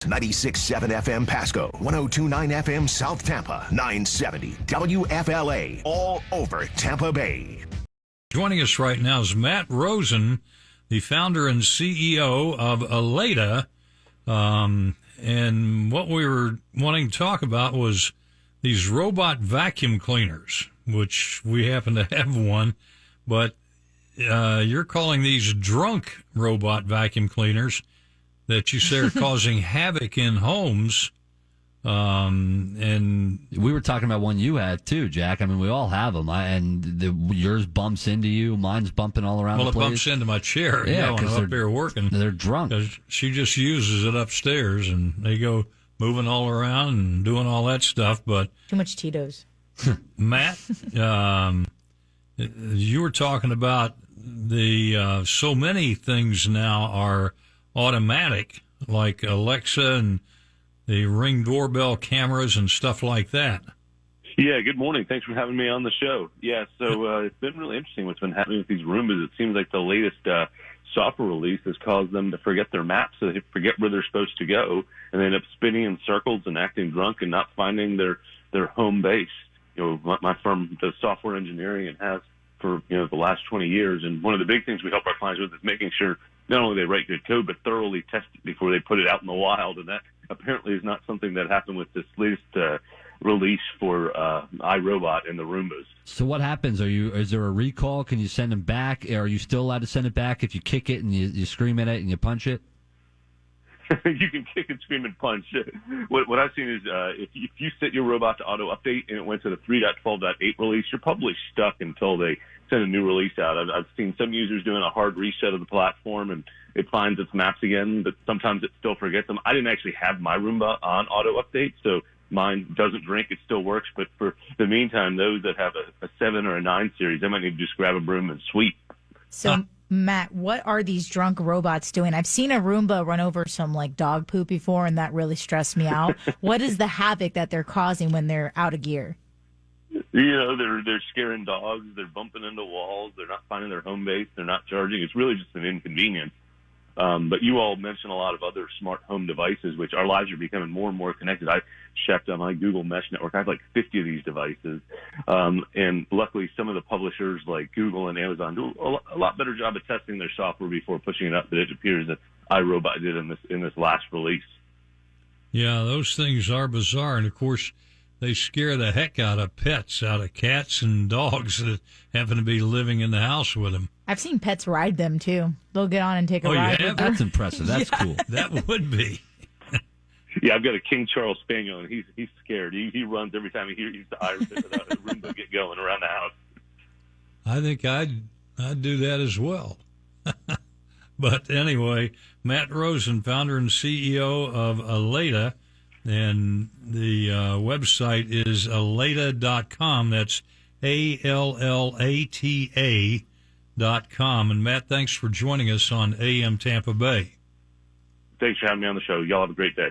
96.7 FM Pasco, 102.9 FM South Tampa, 970 WFLA, all over Tampa Bay. Joining us right now is Matt Rosen, the founder and CEO of Allata. And what we were wanting to talk about was these robot vacuum cleaners, which we happen to have one, but you're calling these drunk robot vacuum cleaners that you say are causing havoc in homes. And we were talking about one you had too, Jack. I mean, we all have them. Yours bumps into you. Mine's bumping all around the place. Well, it bumps into my chair. Yeah, when I'm up here working. They're drunk. She just uses it upstairs, and they go moving all around and doing all that stuff. But too much Tito's. Matt, you were talking about the so many things now are automatic, like Alexa and the Ring doorbell cameras and stuff like that. Yeah, good morning. Thanks for having me on the show. Yeah, so it's been really interesting what's been happening with these Roombas. It seems like the latest software release has caused them to forget their maps, so they forget where they're supposed to go, and they end up spinning in circles and acting drunk and not finding their home base. You know, my firm does software engineering and has for the last 20 years, and one of the big things we help our clients with is making sure not only they write good code, but thoroughly test it before they put it out in the wild. And that apparently is not something that happened with this latest release for iRobot and the Roombas. So what happens? Is there a recall? Can you send them back? Are you still allowed to send it back if you kick it and you scream at it and you punch it? You can kick and scream and punch. What I've seen is if you set your robot to auto update and it went to the 3.12.8 release, you're probably stuck until they send a new release out. I've seen some users doing a hard reset of the platform and it finds its maps again, but sometimes it still forgets them. I didn't actually have my Roomba on auto update, so mine doesn't drink. It still works. But for the meantime, those that have a 7 or a 9 series, they might need to just grab a broom and sweep. So, Matt, what are these drunk robots doing? I've seen a Roomba run over some dog poop before, and that really stressed me out. What is the havoc that they're causing when they're out of gear? They're scaring dogs. They're bumping into walls. They're not finding their home base. They're not charging. It's really just an inconvenience. But you all mentioned a lot of other smart home devices, which our lives are becoming more and more connected. I checked on my Google Mesh network. I have 50 of these devices. And luckily, some of the publishers like Google and Amazon do a lot better job of testing their software before pushing it up than it appears that iRobot did in this last release. Yeah, those things are bizarre. And, of course, they scare the heck out of pets, out of cats and dogs that happen to be living in the house with them. I've seen pets ride them, too. They'll get on and take a ride. Yeah? That's impressive. That's cool. That would be. Yeah, I've got a King Charles Spaniel, and he's scared. He runs every time he hears the Roomba get going around the house. I think I'd do that as well. But anyway, Matt Rosen, founder and CEO of Allata, and the website is allata.com. That's ALLATA.com. And Matt, thanks for joining us on AM Tampa Bay. Thanks for having me on the show. Y'all have a great day.